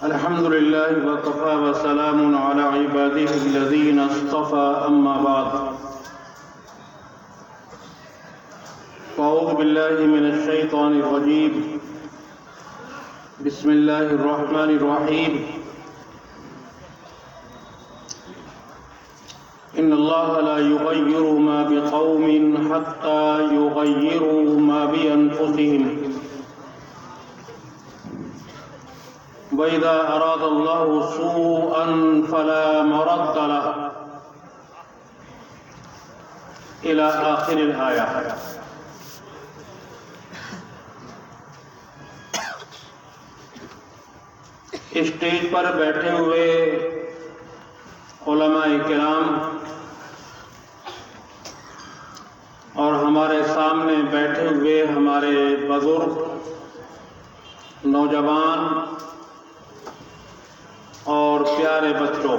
الحمد لله وكفى وسلام على عباده الذين اصطفى أما بعد أعوذ بالله من الشيطان الرجيم بسم الله الرحمن الرحيم إن الله لا يغير ما بقوم حتى يغيروا ما بأنفسهم وَإِذَا أَرَادَ اللَّهُ سُوءًا فَلَا مَرَدَّ لَهُ إلى آخر الآية۔ اسٹیج پر بیٹھے ہوئے علماء کرام اور ہمارے سامنے بیٹھے ہوئے ہمارے بزرگ، نوجوان اور پیارے بچوں،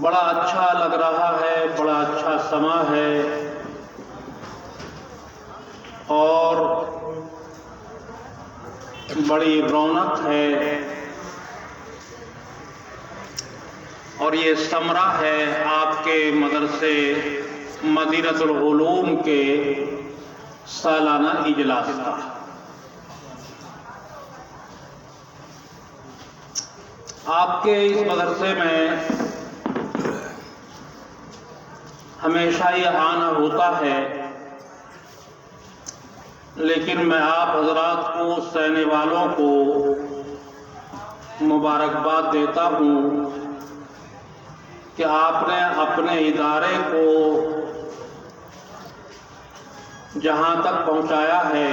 بڑا اچھا لگ رہا ہے، بڑا اچھا سما ہے اور بڑی رونق ہے، اور یہ ثمرہ ہے آپ کے مدرسے مدینہ العلوم کے سالانہ اجلاس کا۔ آپ کے اس مدرسے میں ہمیشہ یہ آنا ہوتا ہے، لیکن میں آپ حضرات کو، سہنے والوں کو مبارکباد دیتا ہوں کہ آپ نے اپنے ادارے کو جہاں تک پہنچایا ہے،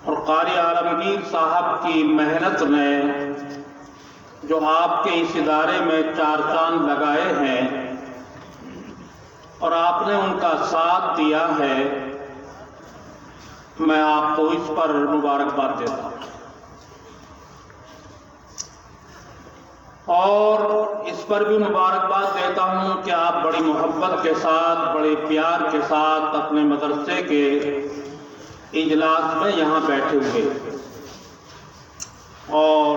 اور قاری عالمگیر صاحب کی محنت نے جو آپ کے اس ادارے میں چار چاند لگائے ہیں اور آپ نے ان کا ساتھ دیا ہے، میں آپ کو اس پر مبارکباد دیتا ہوں، اور اس پر بھی مبارکباد دیتا ہوں کہ آپ بڑی محبت کے ساتھ، بڑے پیار کے ساتھ اپنے مدرسے کے اجلاس میں یہاں بیٹھے ہوئے اور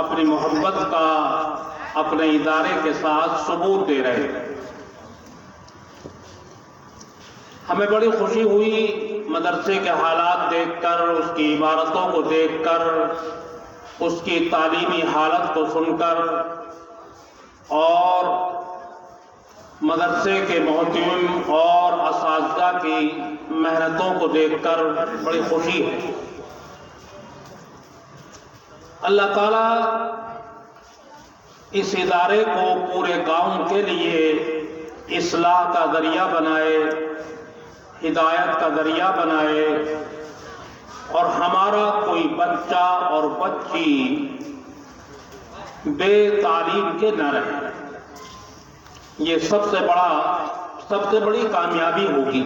اپنی محبت کا اپنے ادارے کے ساتھ ثبوت دے رہے ہیں۔ ہمیں بڑی خوشی ہوئی مدرسے کے حالات دیکھ کر، اس کی عمارتوں کو دیکھ کر، اس کی تعلیمی حالت کو سن کر، اور مدرسے کے محتمم اور اساتذہ کی محنتوں کو دیکھ کر بڑی خوشی ہے۔ اللہ تعالیٰ اس ادارے کو پورے گاؤں کے لیے اصلاح کا ذریعہ بنائے، ہدایت کا ذریعہ بنائے، اور ہمارا کوئی بچہ اور بچی بے تعلیم کے نہ رہے۔ یہ سب سے بڑی کامیابی ہوگی۔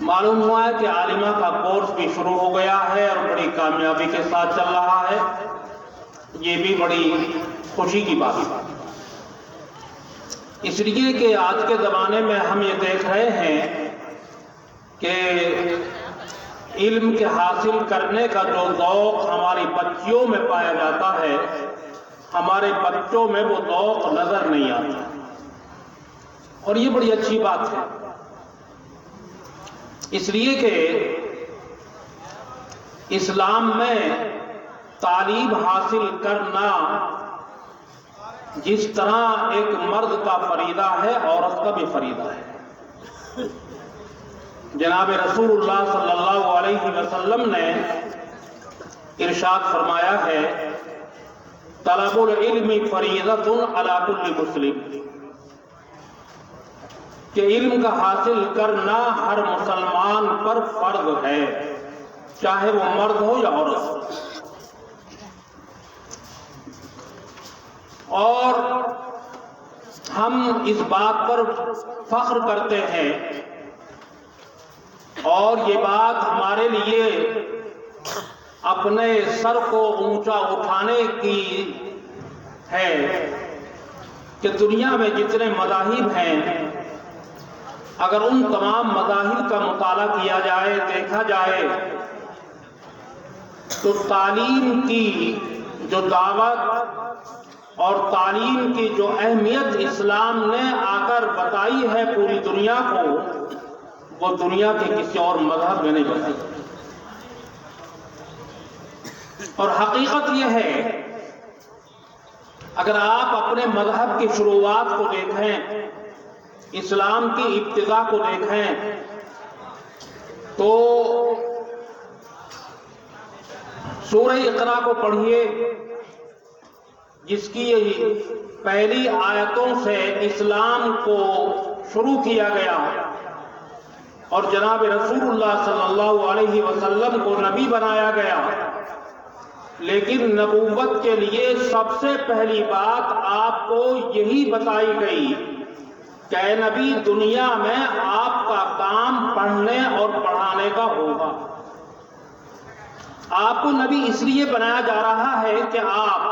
معلوم ہوا ہے کہ عالمہ کا کورس بھی شروع ہو گیا ہے اور بڑی کامیابی کے ساتھ چل رہا ہے، یہ بھی بڑی خوشی کی بات ہے، اس لیے کہ آج کے زمانے میں ہم یہ دیکھ رہے ہیں کہ علم کے حاصل کرنے کا جو ذوق ہماری بچیوں میں پایا جاتا ہے، ہمارے بچوں میں وہ ذوق نظر نہیں آتا، اور یہ بڑی اچھی بات ہے، اس لیے کہ اسلام میں تعلیم حاصل کرنا جس طرح ایک مرد کا فریضہ ہے، عورت کا بھی فریضہ ہے۔ جناب رسول اللہ صلی اللہ علیہ وسلم نے ارشاد فرمایا ہے، طلب العلم فریضۃ علی کل مسلم، کہ علم کا حاصل کرنا ہر مسلمان پر فرض ہے، چاہے وہ مرد ہو یا عورت۔ اور ہم اس بات پر فخر کرتے ہیں، اور یہ بات ہمارے لیے اپنے سر کو اونچا اٹھانے کی ہے کہ دنیا میں جتنے مذاہب ہیں، اگر ان تمام مظاہر کا مطالعہ کیا جائے، دیکھا جائے، تو تعلیم کی جو دعوت اور تعلیم کی جو اہمیت اسلام نے آ کر بتائی ہے پوری دنیا کو، وہ دنیا کے کسی اور مذہب میں نہیں بتائی۔ اور حقیقت یہ ہے، اگر آپ اپنے مذہب کی شروعات کو دیکھیں، اسلام کی ابتدا کو دیکھیں، تو سورہ اقرا کو پڑھیے، جس کی پہلی آیتوں سے اسلام کو شروع کیا گیا اور جناب رسول اللہ صلی اللہ علیہ وسلم کو نبی بنایا گیا۔ لیکن نبوت کے لیے سب سے پہلی بات آپ کو یہی بتائی گئی کہ اے نبی، دنیا میں آپ کا کام پڑھنے اور پڑھانے کا ہوگا۔ آپ کو نبی اس لیے بنایا جا رہا ہے کہ آپ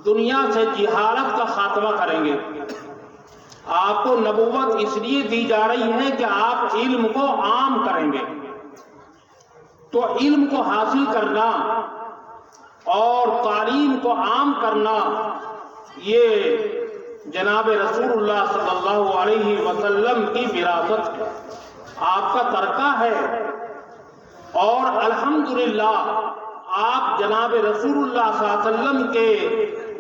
دنیا سے جہالت کا خاتمہ کریں گے۔ آپ کو نبوت اس لیے دی جا رہی ہے کہ آپ علم کو عام کریں گے۔ تو علم کو حاصل کرنا اور تعلیم کو عام کرنا، یہ جناب رسول اللہ صلی اللہ علیہ وسلم کی وراثت ہے، آپ کا ترکہ ہے۔ اور الحمدللہ آپ جناب رسول اللہ صلی اللہ علیہ وسلم کے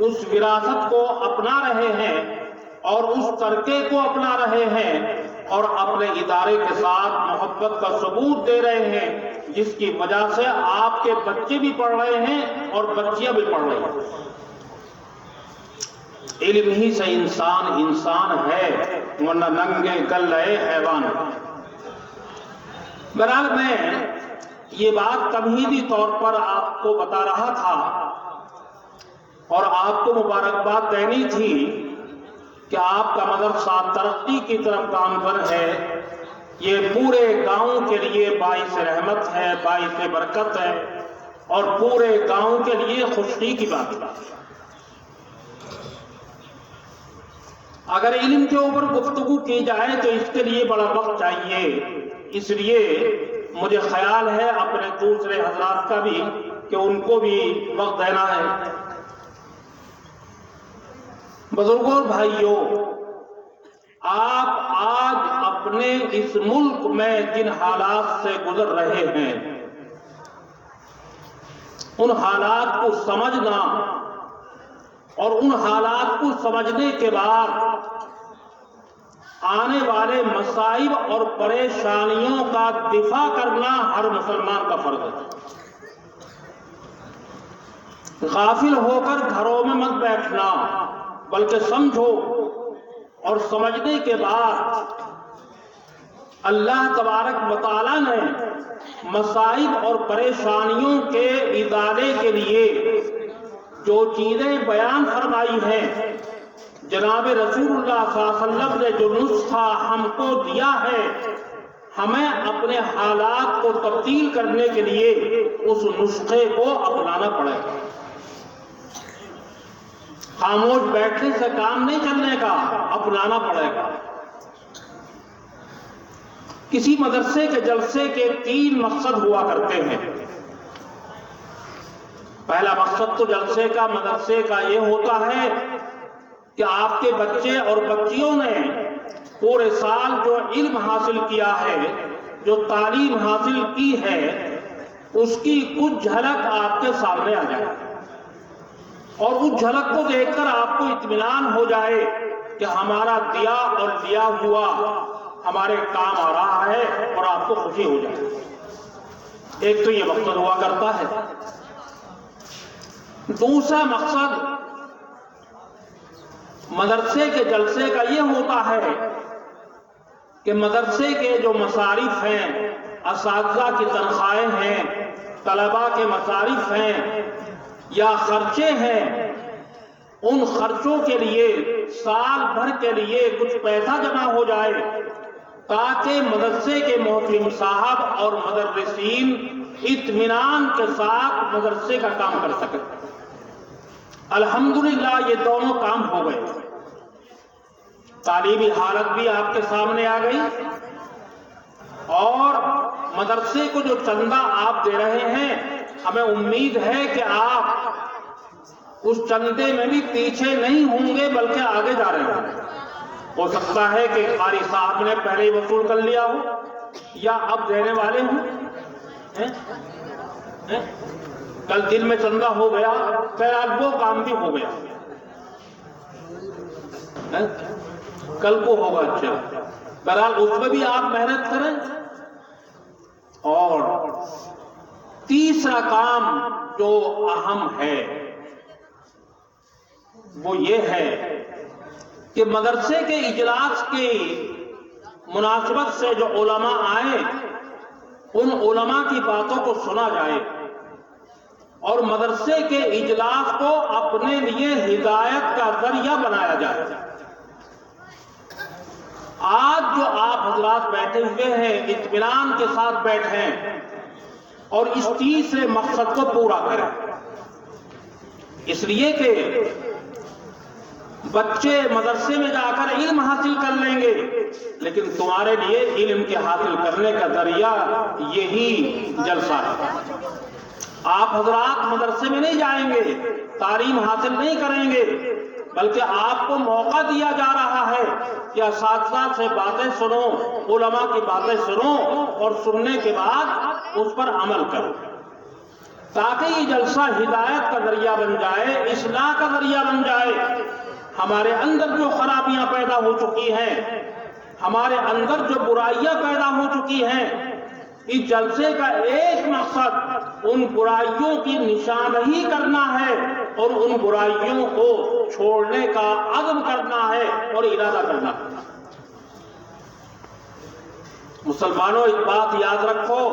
اس وراثت کو اپنا رہے ہیں اور اس ترکے کو اپنا رہے ہیں اور اپنے ادارے کے ساتھ محبت کا ثبوت دے رہے ہیں، جس کی وجہ سے آپ کے بچے بھی پڑھ رہے ہیں اور بچیاں بھی پڑھ رہی ہیں۔ علم ہی سے انسان ہے، ورنہ ننگے گلے حیوان۔ بہرحال میں یہ بات تمہیدی طور پر آپ کو بتا رہا تھا اور آپ کو مبارکباد دینی تھی کہ آپ کا مدرسہ ترقی کی طرف گامزن ہے۔ یہ پورے گاؤں کے لیے باعث رحمت ہے، باعث برکت ہے اور پورے گاؤں کے لیے خوشی کی بات ہے۔ اگر علم کے اوپر گفتگو کی جائے تو اس کے لیے بڑا وقت چاہیے، اس لیے مجھے خیال ہے اپنے دوسرے حضرات کا بھی کہ ان کو بھی وقت دینا ہے۔ بزرگوں اور بھائیوں، آپ آج اپنے اس ملک میں جن حالات سے گزر رہے ہیں، ان حالات کو سمجھنا اور ان حالات کو سمجھنے کے بعد آنے والے مصائب اور پریشانیوں کا دفاع کرنا ہر مسلمان کا فرض ہے۔ غافل ہو کر گھروں میں مت بیٹھنا، بلکہ سمجھو اور سمجھنے کے بعد اللہ تبارک و تعالیٰ نے مصائب اور پریشانیوں کے ازالے کے لیے جو چیزیں بیان فرمائی ہیں، جناب رسول اللہ صلی اللہ علیہ وسلم نے جو نسخہ ہم کو دیا ہے، ہمیں اپنے حالات کو تبدیل کرنے کے لیے اس نسخے کو اپنانا پڑے گا۔ خاموش بیٹھنے سے کام نہیں چلنے کا، اپنانا پڑے گا۔ کسی مدرسے کے جلسے کے 3 مقصد ہوا کرتے ہیں۔ پہلا مقصد تو جلسے کا، مدرسے کا یہ ہوتا ہے کہ آپ کے بچے اور بچیوں نے پورے سال جو علم حاصل کیا ہے، جو تعلیم حاصل کی ہے، اس کی کچھ جھلک آپ کے سامنے آ جائے اور اس جھلک کو دیکھ کر آپ کو اطمینان ہو جائے کہ ہمارا دیا اور لیا ہوا ہمارے کام آ رہا ہے اور آپ کو خوشی ہو جائے۔ ایک تو یہ مقصد ہوا کرتا ہے۔ دوسرا مقصد مدرسے کے جلسے کا یہ ہوتا ہے کہ مدرسے کے جو مصارف ہیں، اساتذہ کی تنخواہیں ہیں، طلباء کے مصارف ہیں یا خرچے ہیں، ان خرچوں کے لیے سال بھر کے لیے کچھ پیسہ جمع ہو جائے تاکہ مدرسے کے محترم صاحب اور مدرسین اطمینان کے ساتھ مدرسے کا کام کر سکیں۔ الحمدللہ یہ دونوں کام ہو گئے۔ تعلیمی حالت بھی آپ کے سامنے آ گئی، اور مدرسے کو جو چندہ آپ دے رہے ہیں ہمیں امید ہے کہ آپ اس چندے میں بھی پیچھے نہیں ہوں گے بلکہ آگے جا رہے ہیں۔ ہو سکتا ہے کہ قاری صاحب نے پہلے ہی وصول کر لیا ہو یا اب دینے والے ہوں۔ کل دن میں چندہ ہو گیا، بہرحال وہ کام بھی ہو گیا، کل کو ہوگا۔ اچھا، بہرحال اس میں بھی آپ محنت کریں۔ اور تیسرا کام جو اہم ہے وہ یہ ہے کہ مدرسے کے اجلاس کی مناسبت سے جو علماء آئے ان علماء کی باتوں کو سنا جائے اور مدرسے کے اجلاس کو اپنے لیے ہدایت کا ذریعہ بنایا جائے۔ آج جو آپ حضرات بیٹھے ہوئے ہیں اطمینان کے ساتھ بیٹھے ہیں اور اس تیسرے مقصد کو پورا کریں، اس لیے کہ بچے مدرسے میں جا کر علم حاصل کر لیں گے، لیکن تمہارے لیے علم کے حاصل کرنے کا ذریعہ یہی جلسہ ہے۔ آپ حضرات مدرسے میں نہیں جائیں گے، تعلیم حاصل نہیں کریں گے، بلکہ آپ کو موقع دیا جا رہا ہے کہ اساتذہ سے باتیں سنو، علماء کی باتیں سنو اور سننے کے بعد اس پر عمل کرو، تاکہ یہ جلسہ ہدایت کا ذریعہ بن جائے، اصلاح کا ذریعہ بن جائے۔ ہمارے اندر جو خرابیاں پیدا ہو چکی ہیں، ہمارے اندر جو برائیاں پیدا ہو چکی ہیں، اس جلسے کا ایک مقصد ان برائیوں کی نشاندہی کرنا ہے اور ان برائیوں کو چھوڑنے کا عزم کرنا ہے اور ارادہ کرنا ہے۔ مسلمانوں ایک بات یاد رکھو،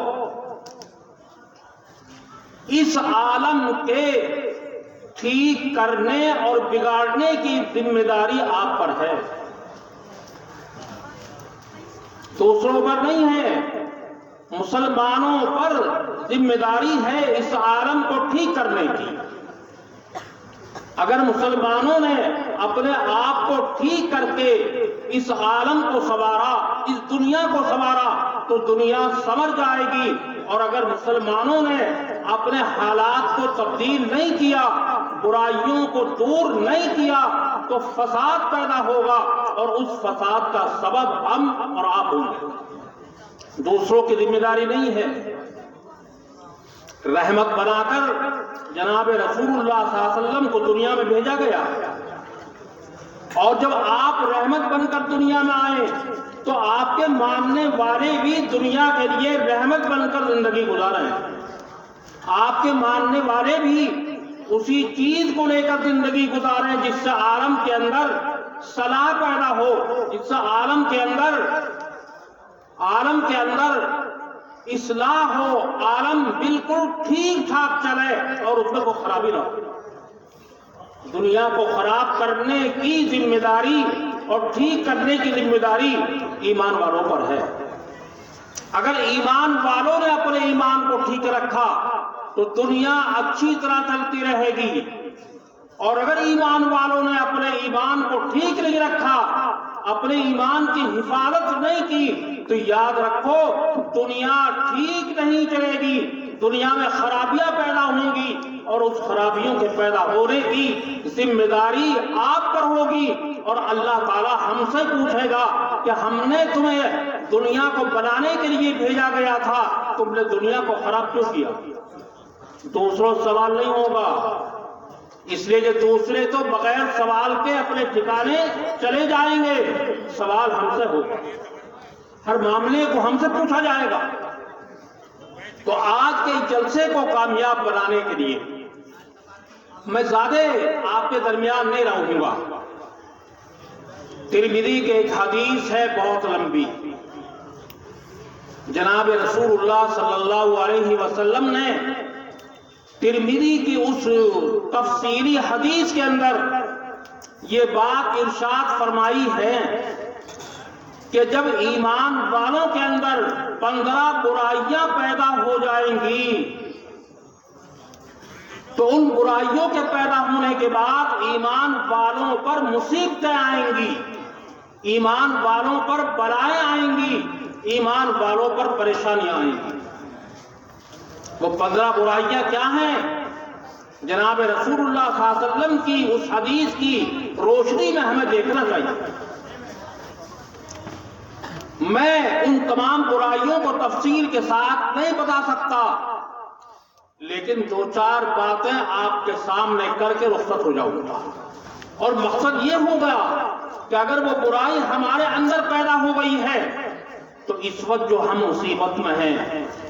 اس عالم کے ٹھیک کرنے اور بگاڑنے کی ذمہ داری آپ پر ہے، دوسروں پر نہیں ہے۔ مسلمانوں پر ذمہ داری ہے اس عالم کو ٹھیک کرنے کی۔ اگر مسلمانوں نے اپنے آپ کو ٹھیک کر کے اس عالم کو سنوارا، اس دنیا کو سنوارا، تو دنیا سنور جائے گی، اور اگر مسلمانوں نے اپنے حالات کو تبدیل نہیں کیا، برائیوں کو دور نہیں کیا، تو فساد پیدا ہوگا اور اس فساد کا سبب ہم اور آپ ہوں گے۔ دوسروں کی ذمہ داری نہیں ہے۔ رحمت بنا کر جناب رسول اللہ صلی اللہ علیہ وسلم کو دنیا میں بھیجا گیا، اور جب آپ رحمت بن کر دنیا میں آئے تو آپ کے ماننے والے بھی دنیا کے لیے رحمت بن کر زندگی گزارے ہیں۔ آپ کے ماننے والے بھی اسی چیز کو لے کر زندگی گزارے جس سے عالم کے اندر صلاح پیدا ہو، جس سے عالم کے اندر اصلاح ہو، عالم بالکل ٹھیک ٹھاک چلے اور اس میں کوئی خرابی نہ ہو۔ دنیا کو خراب کرنے کی ذمہ داری اور ٹھیک کرنے کی ذمہ داری ایمان والوں پر ہے۔ اگر ایمان والوں نے اپنے ایمان کو ٹھیک رکھا تو دنیا اچھی طرح چلتی رہے گی، اور اگر ایمان والوں نے اپنے ایمان کو ٹھیک نہیں رکھا، اپنے ایمان کی حفاظت نہیں کی، تو یاد رکھو دنیا ٹھیک نہیں چلے گی، دنیا میں خرابیاں پیدا ہوں گی، اور اس خرابیوں کے پیدا ہونے کی ذمہ داری آپ پر ہوگی، اور اللہ تعالی ہم سے پوچھے گا کہ ہم نے تمہیں دنیا کو بنانے کے لیے بھیجا گیا تھا، تم نے دنیا کو خراب کیوں کیا؟ دوسروں سوال نہیں ہوگا، اس لیے کہ دوسرے تو بغیر سوال کے اپنے ٹھکانے چلے جائیں گے، سوال ہم سے ہوگا، ہر معاملے کو ہم سے پوچھا جائے گا۔ تو آج کے جلسے کو کامیاب بنانے کے لیے میں زیادہ آپ کے درمیان نہیں رہوں گا۔ ترمذی کے ایک حدیث ہے بہت لمبی، جناب رسول اللہ صلی اللہ علیہ وسلم نے ترمذی کی اس تفصیلی حدیث کے اندر یہ بات ارشاد فرمائی ہے کہ جب ایمان والوں کے اندر 15 برائیاں پیدا ہو جائیں گی تو ان برائیوں کے پیدا ہونے کے بعد ایمان والوں پر مصیبتیں آئیں گی، ایمان والوں پر بلائیں آئیں گی، ایمان والوں پر پریشانیاں آئیں گی۔ وہ 15 برائیاں کیا ہیں؟ جناب رسول اللہ صلی اللہ علیہ وسلم کی اس حدیث کی روشنی میں ہمیں دیکھنا چاہیے۔ میں ان تمام برائیوں کو تفصیل کے ساتھ نہیں بتا سکتا، لیکن 2-4 باتیں آپ کے سامنے کر کے رخصت ہو جاؤں گا، اور مقصد یہ ہوگا کہ اگر وہ برائی ہمارے اندر پیدا ہو گئی ہے تو اس وقت جو ہم مصیبت میں ہیں،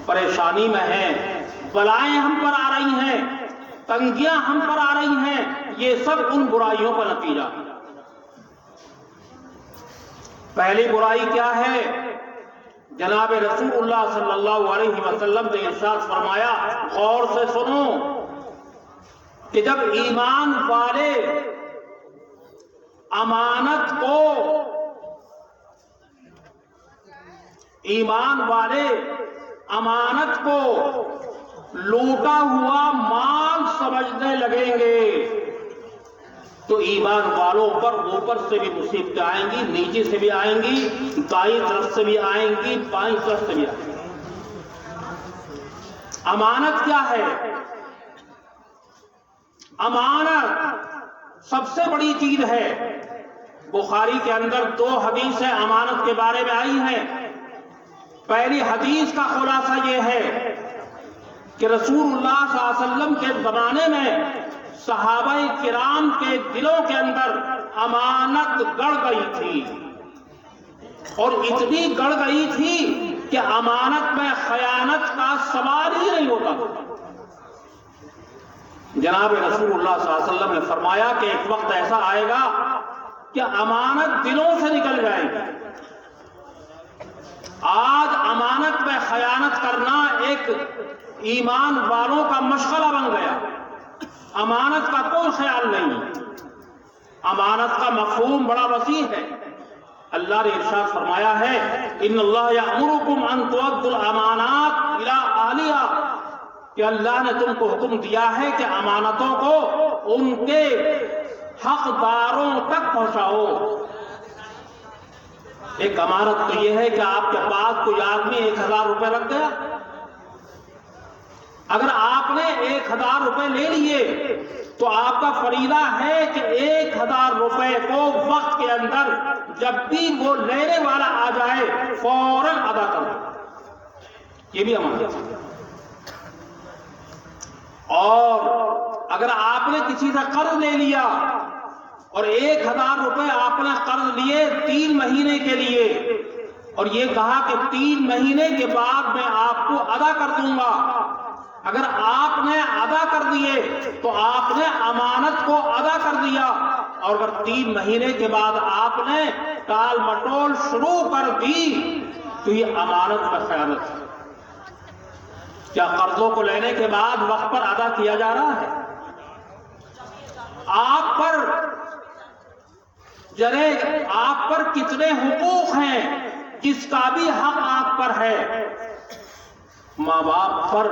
پریشانی میں ہیں، بلائیں ہم پر آ رہی ہیں، تنگیاں ہم پر آ رہی ہیں، یہ سب ان برائیوں کا نتیجہ۔ پہلی برائی کیا ہے؟ جناب رسول اللہ صلی اللہ علیہ وسلم نے ارشاد فرمایا، غور سے سنو، کہ جب ایمان والے امانت کو لوٹا ہوا مال سمجھنے لگیں گے تو ایمان والوں پر اوپر سے بھی مصیبتیں آئیں گی، نیچے سے بھی آئیں گی، دائیں طرف سے بھی آئیں گی، بائیں طرف سے بھی آئیں گی۔ امانت کیا ہے؟ امانت سب سے بڑی چیز ہے۔ بخاری کے اندر 2 حدیثیں امانت کے بارے میں آئی ہیں۔ پہلی حدیث کا خلاصہ یہ ہے کہ رسول اللہ صلی اللہ علیہ وسلم کے زمانے میں صحابہ کرام کے دلوں کے اندر امانت گڑ گئی تھی، اور اتنی گڑ گئی تھی کہ امانت میں خیانت کا سوال ہی نہیں ہوتا تھا۔ جناب رسول اللہ صلی اللہ علیہ وسلم نے فرمایا کہ ایک وقت ایسا آئے گا کہ امانت دلوں سے نکل جائے گی۔ آج امانت میں خیانت کرنا ایک ایمان والوں کا مشغلہ بن گیا۔ امانت کا کوئی خیال نہیں۔ امانت کا مفہوم بڑا وسیع ہے۔ اللہ نے ارشاد فرمایا ہے، ان اللہ یأمرکم ان تؤدوا الامانات الی اہلہا، کہ اللہ نے تم کو حکم دیا ہے کہ امانتوں کو ان کے حقداروں تک پہنچاؤ۔ ایک امانت تو یہ ہے کہ آپ کے پاس کوئی آدمی 1000 روپے رکھ گیا، اگر آپ نے 1000 روپے لے لیے تو آپ کا فریضہ ہے کہ 1000 روپے کو وقت کے اندر جب بھی وہ لینے والا آ جائے فوراً ادا کر دو۔ یہ بھی امانت ہے۔ اور اگر آپ نے کسی سے قرض لے لیا اور 1000 روپے آپ نے قرض لیے 3 مہینے کے لیے، اور یہ کہا کہ 3 مہینے کے بعد میں آپ کو ادا کر دوں گا، اگر آپ نے ادا کر دیے تو آپ نے امانت کو ادا کر دیا، اور اگر 3 مہینے کے بعد آپ نے ٹال مٹول شروع کر دی تو یہ امانت کا خیانت ہے۔ کیا قرضوں کو لینے کے بعد وقت پر ادا کیا جا رہا ہے؟ آپ پر کتنے حقوق ہیں؟ جس کا بھی حق آپ پر ہے۔ ماں باپ پر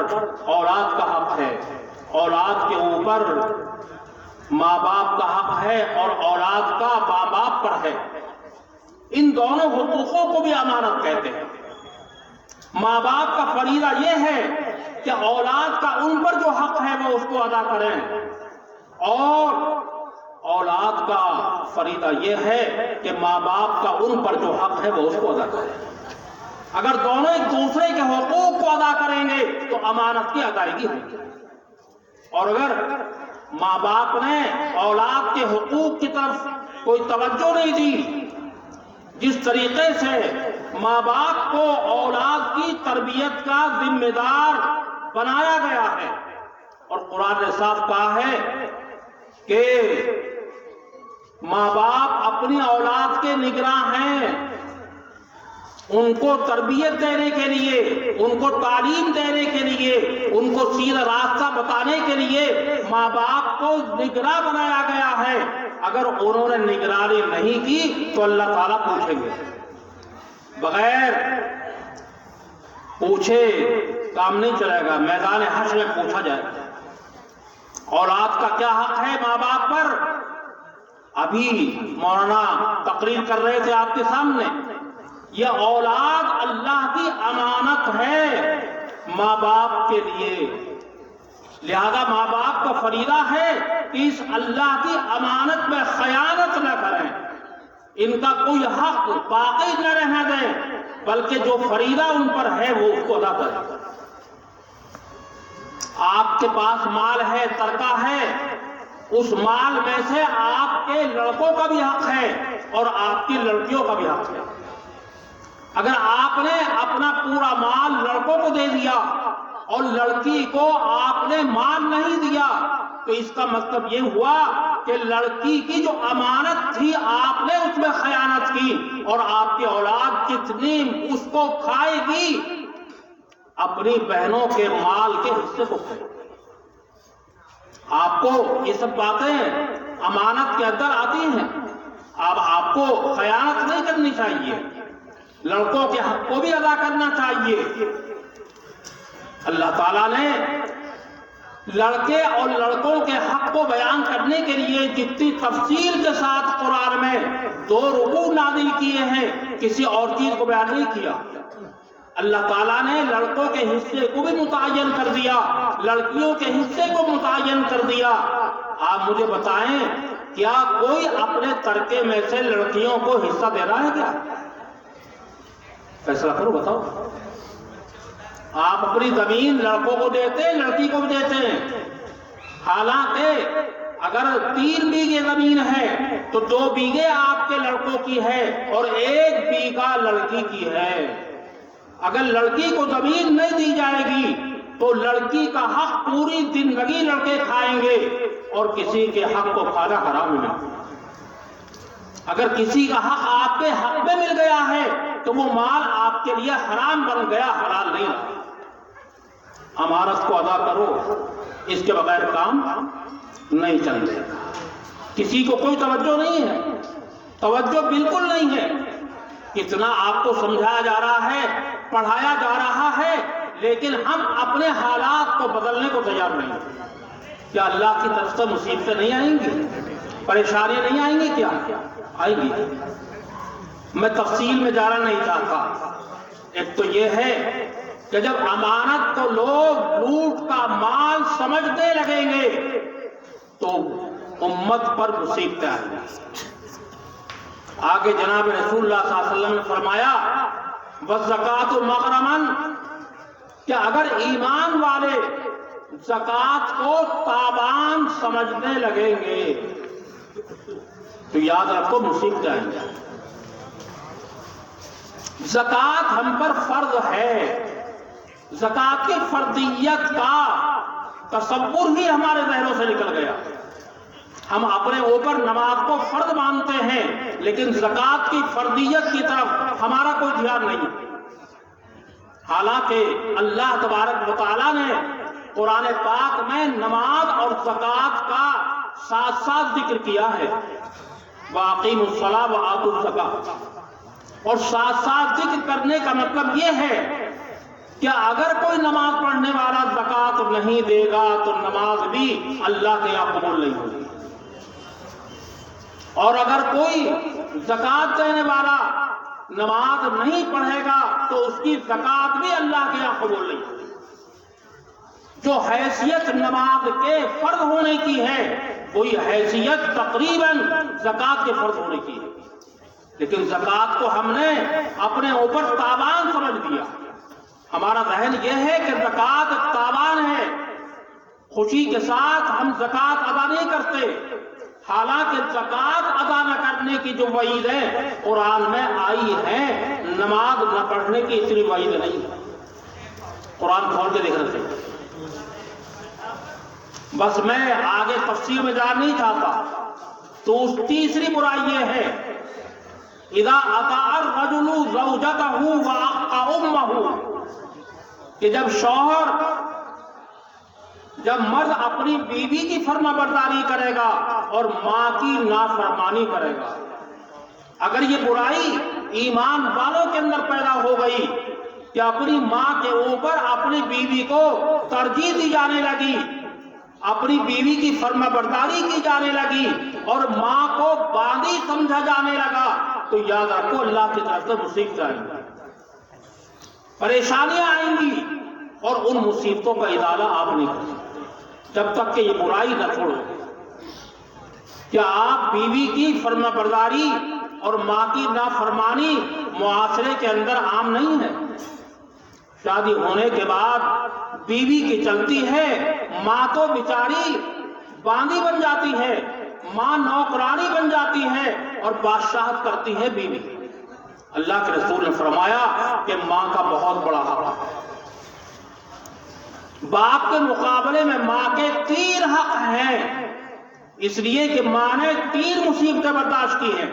اولاد کا حق ہے، اولاد کے اوپر ماں باپ کا حق ہے، اور اولاد کا ماں باپ پر ہے۔ ان دونوں حقوقوں کو بھی امانت کہتے ہیں۔ ماں باپ کا فریضہ یہ ہے کہ اولاد کا ان پر جو حق ہے وہ اس کو ادا کریں، اور اولاد کا فریضہ یہ ہے کہ ماں باپ کا ان پر جو حق ہے وہ اس کو ادا کریں۔ اگر دونوں ایک دوسرے کے حقوق کو ادا کریں گے تو امانت کی ادائیگی ہوگی، اور اگر ماں باپ نے اولاد کے حقوق کی طرف کوئی توجہ نہیں دی، جس طریقے سے ماں باپ کو اولاد کی تربیت کا ذمہ دار بنایا گیا ہے، اور قرآن نے صاف کہا ہے کہ ماں باپ اپنی اولاد کے نگراں ہیں، ان کو تربیت دینے کے لیے، ان کو تعلیم دینے کے لیے، ان کو سیدھا راستہ بتانے کے لیے ماں باپ کو نگراں بنایا گیا ہے۔ اگر انہوں نے نگرانی نہیں کی تو اللہ تعالیٰ پوچھیں گے، بغیر پوچھے کام نہیں چلے گا، میدان حشر میں پوچھا جائے گا۔ اولاد کا کیا حق ہے ماں باپ پر؟ ابھی مولانا تقریر کر رہے تھے آپ کے سامنے، یہ اولاد اللہ کی امانت ہے ماں باپ کے لیے، لہذا ماں باپ کا فریضہ ہے کہ اس اللہ کی امانت میں خیانت نہ کریں، ان کا کوئی حق باقی نہ رہنے دیں، بلکہ جو فریضہ ان پر ہے وہ اس کو ادا کریں۔ آپ کے پاس مال ہے، ترکہ ہے، اس مال میں سے آپ کے لڑکوں کا بھی حق ہے اور آپ کی لڑکیوں کا بھی حق ہے۔ اگر آپ نے اپنا پورا مال لڑکوں کو دے دیا اور لڑکی کو آپ نے مال نہیں دیا تو اس کا مطلب یہ ہوا کہ لڑکی کی جو امانت تھی آپ نے اس میں خیانت کی، اور آپ کی اولاد جتنی اس کو کھائے گی اپنی بہنوں کے مال کے حصے کو کھائے گی۔ آپ کو یہ سب باتیں امانت کے اندر آتی ہیں، اب آپ کو خیانت نہیں کرنی چاہیے، لڑکوں کے حق کو بھی ادا کرنا چاہیے۔ اللہ تعالیٰ نے لڑکے اور لڑکوں کے حق کو بیان کرنے کے لیے جتنی تفصیل کے ساتھ قرآن میں 2 رکوع نازل کیے ہیں، کسی اور چیز کو بیان نہیں کیا۔ اللہ تعالیٰ نے لڑکوں کے حصے کو بھی متعین کر دیا، لڑکیوں کے حصے کو متعین کر دیا۔ آپ مجھے بتائیں، کیا کوئی اپنے ترکے میں سے لڑکیوں کو حصہ دے رہا ہے کیا؟ فیصلہ کرو، بتاؤ۔ آپ اپنی زمین لڑکوں کو دیتے ہیں، لڑکی کو بھی دیتے ہیں، حالانکہ اگر 3 بیگھے زمین ہے تو 2 بیگھے آپ کے لڑکوں کی ہے اور 1 بیگھہ لڑکی کی ہے۔ اگر لڑکی کو زمین نہیں دی جائے گی تو لڑکی کا حق پوری زندگی لڑکے کھائیں گے اور کسی کے حق کو کھانا حرام ہے۔ اگر کسی کا حق آپ کے حق میں مل گیا ہے تو وہ مال آپ کے لیے حرام بن گیا، حلال نہیں رہا۔ امانت کو ادا کرو، اس کے بغیر کام نہیں چلے گا۔ کسی کو کوئی توجہ نہیں ہے، توجہ بالکل نہیں ہے۔ اتنا آپ کو سمجھایا جا رہا ہے، پڑھایا جا رہا ہے، لیکن ہم اپنے حالات کو بدلنے کو تیار نہیں۔ کیا اللہ کی طرف سے مصیبتیں نہیں آئیں گی؟ پریشانیاں نہیں آئیں گی؟ کیا آئیں گی؟ میں تفصیل میں جانا نہیں چاہتا۔ ایک تو یہ ہے کہ جب امانت کو لوگ لوٹ کا مال سمجھنے لگیں گے تو امت پر مصیبتیں آئیں گی۔ آگے جناب رسول اللہ صلی اللہ علیہ وسلم نے فرمایا وَالزَّكَاةُ مَغْرَمًا، کہ اگر ایمان والے زکوٰۃ کو تاوان سمجھنے لگیں گے تو یاد رکھو مصیبت آئیں گے۔ زکوٰۃ ہم پر فرض ہے، زکوٰۃ کی فرضیت کا تصور ہی ہمارے ذہنوں سے نکل گیا۔ ہم اپنے اوپر نماز کو فرض مانتے ہیں لیکن زکوٰۃ کی فرضیت کی طرف ہمارا کوئی دھیان نہیں، حالانکہ اللہ تبارک و تعالیٰ نے قرآن پاک میں نماز اور زکوٰۃ کا ساتھ ساتھ ذکر کیا ہے، وَأَقِيمُوا الصَّلَاةَ وَآتُوا الزَّكَاةَ، اور ساتھ ساتھ ذکر کرنے کا مطلب یہ ہے کہ اگر کوئی نماز پڑھنے والا زکوٰۃ نہیں دے گا تو نماز بھی اللہ کے یہاں قبول نہیں ہوگی، اور اگر کوئی زکوٰۃ دینے والا نماز نہیں پڑھے گا تو اس کی زکوٰۃ بھی اللہ کے یہاں قبول نہیں ہوگی۔ جو حیثیت نماز کے فرض ہونے کی ہے وہی حیثیت تقریباً زکوٰۃ کے فرض ہونے کی ہے، لیکن زکوٰۃ کو ہم نے اپنے اوپر تاوان سمجھ دیا۔ ہمارا ذہن یہ ہے کہ زکوٰۃ تاوان ہے، خوشی کے ساتھ ہم زکوٰۃ ادا نہیں کرتے، حالانکہ زکوٰۃ ادا نہ کرنے کی جو وعیدیں قرآن میں آئی ہیں، نماز نہ پڑھنے کی اتنی وعید نہیں۔ قرآن کھول کے دیکھ رہے تھے، بس میں آگے تفصیل میں جانا نہیں چاہتا۔ تو تیسری برائی یہ ہے اذا اطاع الرجل زوجته وعق امه، کہ جب مرد اپنی بیوی کی فرما برداری کرے گا اور ماں کی نافرمانی کرے گا۔ اگر یہ برائی ایمان والوں کے اندر پیدا ہو گئی کہ اپنی ماں کے اوپر اپنی بیوی کو ترجیح دی جانے لگی، اپنی بیوی کی فرما برداری کی جانے لگی اور ماں کو باندھی سمجھا جانے لگا، تو یاد رکھو اللہ کی طرف سے مصیبتیں آئیں گی، پریشانیاں آئیں گی، اور ان مصیبتوں کا ازالہ آپ نہیں کر سکتے جب تک کہ یہ برائی نہ چھوڑو۔ کیا آپ بیوی کی فرما برداری اور ماں کی نافرمانی معاشرے کے اندر عام نہیں ہے؟ شادی ہونے کے بعد بیوی کی چلتی ہے، ماں تو بیچاری باندھی بن جاتی ہے، ماں نوکرانی بن جاتی ہے اور بادشاہت کرتی ہے بیوی۔ اللہ کے رسول نے فرمایا کہ ماں کا بہت بڑا حق ہے، باپ کے مقابلے میں ماں کے 3 حق ہیں، اس لیے کہ ماں نے 3 مصیبتیں برداشت کی ہیں۔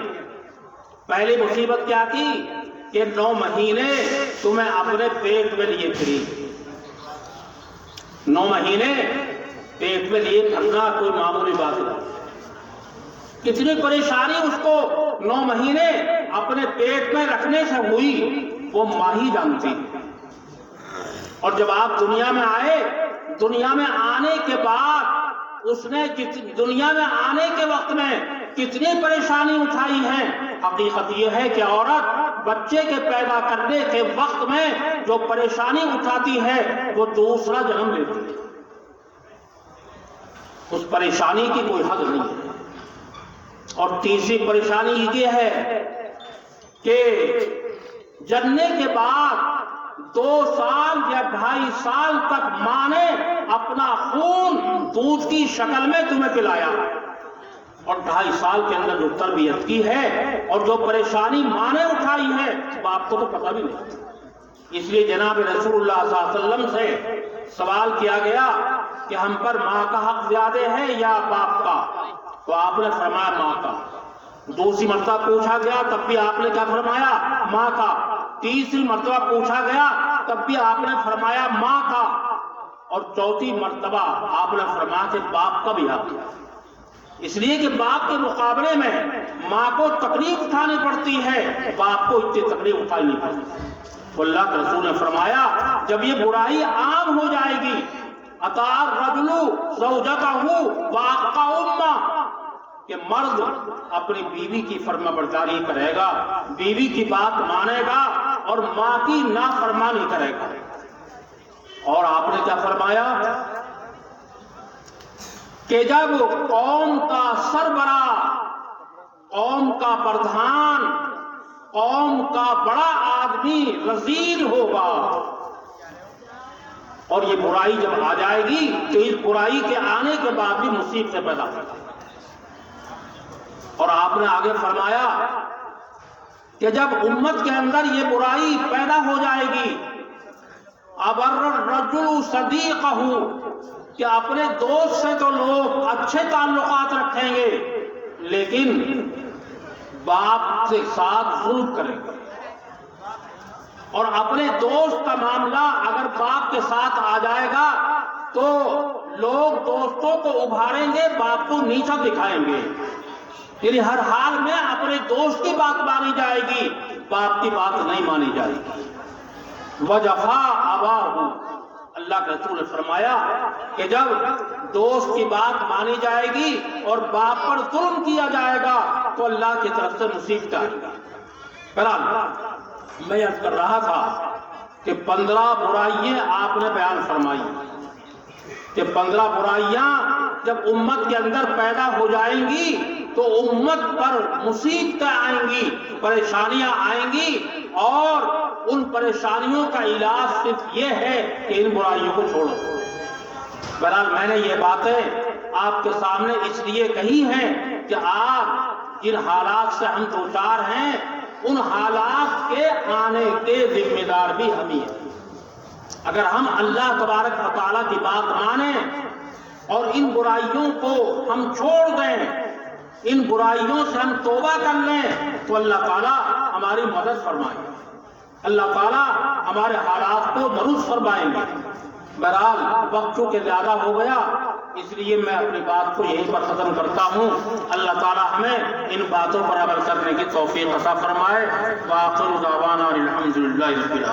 پہلی مصیبت کیا کی کہ 9 مہینے تمہیں اپنے پیٹ میں لیے پھری۔ 9 مہینے پیٹ میں لیے پھرنا کوئی معمولی بات نہیں، کتنی پریشانی اس کو 9 مہینے اپنے پیٹ میں رکھنے سے ہوئی وہ ماں ہی جانتی۔ اور جب آپ دنیا میں آئے، دنیا میں آنے کے بعد اس نے دنیا میں آنے کے وقت میں کتنی پریشانی اٹھائی ہے۔ حقیقت یہ ہے کہ عورت بچے کے پیدا کرنے کے وقت میں جو پریشانی اٹھاتی ہے وہ دوسرا جنم لیتی ہے، اس پریشانی کی کوئی حد نہیں ہے۔ اور تیسری پریشانی یہ ہے کہ جننے کے بعد 2 سال یا 2.5 سال تک ماں نے اپنا خون دودھ کی شکل میں تمہیں پلایا، اور 2.5 سال کے اندر جو تربیت کی ہے اور جو پریشانی ماں نے اٹھائی ہے باپ کو تو پتہ بھی نہیں۔ اس لیے جناب رسول اللہ صلی اللہ علیہ وسلم سے سوال کیا گیا کہ ہم پر ماں کا حق زیادہ ہے یا باپ کا؟ تو آپ نے فرمایا ماں کا۔ دوسری مرتبہ پوچھا گیا تب بھی آپ نے کیا فرمایا؟ ماں کا۔ تیسری مرتبہ پوچھا گیا تب بھی آپ نے فرمایا ماں کا، اور چوتھی مرتبہ آپ نے فرمایا کہ باپ کا بھی حق ہے، اس لیے کہ باپ کے مقابلے میں ماں کو تکلیف اٹھانی پڑتی ہے، باپ کو اتنی تکلیف اٹھانی نہیں پڑتی۔ تو اللہ کے رسول نے فرمایا جب یہ برائی عام ہو جائے گی، اطاع الرجل زوجتہ واقع امہ، کہ مرد اپنی بیوی کی فرما برداری کرے گا، بیوی کی بات مانے گا اور ماں کی نافرمانی کرے گا۔ اور آپ نے کیا فرمایا کہ جب قوم کا سربراہ، قوم کا پردھان، قوم کا بڑا آدمی رذیل ہوگا، اور یہ برائی جب آ جائے گی تو اس برائی کے آنے کے بعد بھی مصیبتیں پیدا ہوگی۔ اور آپ نے آگے فرمایا کہ جب امت کے اندر یہ برائی پیدا ہو جائے گی، ابر الرجل صدیقہ، کہ اپنے دوست سے تو لوگ اچھے تعلقات رکھیں گے لیکن باپ کے ساتھ ظلم کریں گے، اور اپنے دوست کا معاملہ اگر باپ کے ساتھ آ جائے گا تو لوگ دوستوں کو ابھاریں گے، باپ کو نیچا دکھائیں گے، یعنی ہر حال میں اپنے دوست کی بات مانی جائے گی، باپ کی بات نہیں مانی جائے گی۔ وجفا اباہ، اللہ کے رسول نے فرمایا کہ جب دوست کی بات مانی جائے گی اور باپ پر ظلم کیا جائے گا تو اللہ کی طرف سے مصیبت آئے گی۔ بہرحال میں عرض کر رہا تھا کہ 15 برائیاں آپ نے بیان فرمائی کہ 15 برائیاں جب امت کے اندر پیدا ہو جائیں گی تو امت پر مصیبتیں آئیں گی، پریشانیاں آئیں گی، اور ان پریشانیوں کا علاج صرف یہ ہے کہ ان برائیوں کو چھوڑو۔ بہرحال میں نے یہ باتیں آپ کے سامنے اس لیے کہی ہیں کہ آج جن حالات سے ہم دوچار ہیں ان حالات کے آنے کے ذمہ دار بھی ہم ہی ہیں۔ اگر ہم اللہ تبارک و تعالیٰ کی بات مانیں اور ان برائیوں کو ہم چھوڑ دیں، ان برائیوں سے ہم توبہ کر لیں تو اللہ تعالیٰ ہماری مدد فرمائے گا، اللہ تعالیٰ ہمارے حالات کو درست فرمائیں گے۔ بہرحال وقت چونکہ زیادہ ہو گیا اس لیے میں اپنی بات کو یہیں پر ختم کرتا ہوں۔ اللہ تعالیٰ ہمیں ان باتوں پر عمل کرنے کی توفیق عطا فرمائے۔ وآخر دعوانا الحمدللہ رب العالمین۔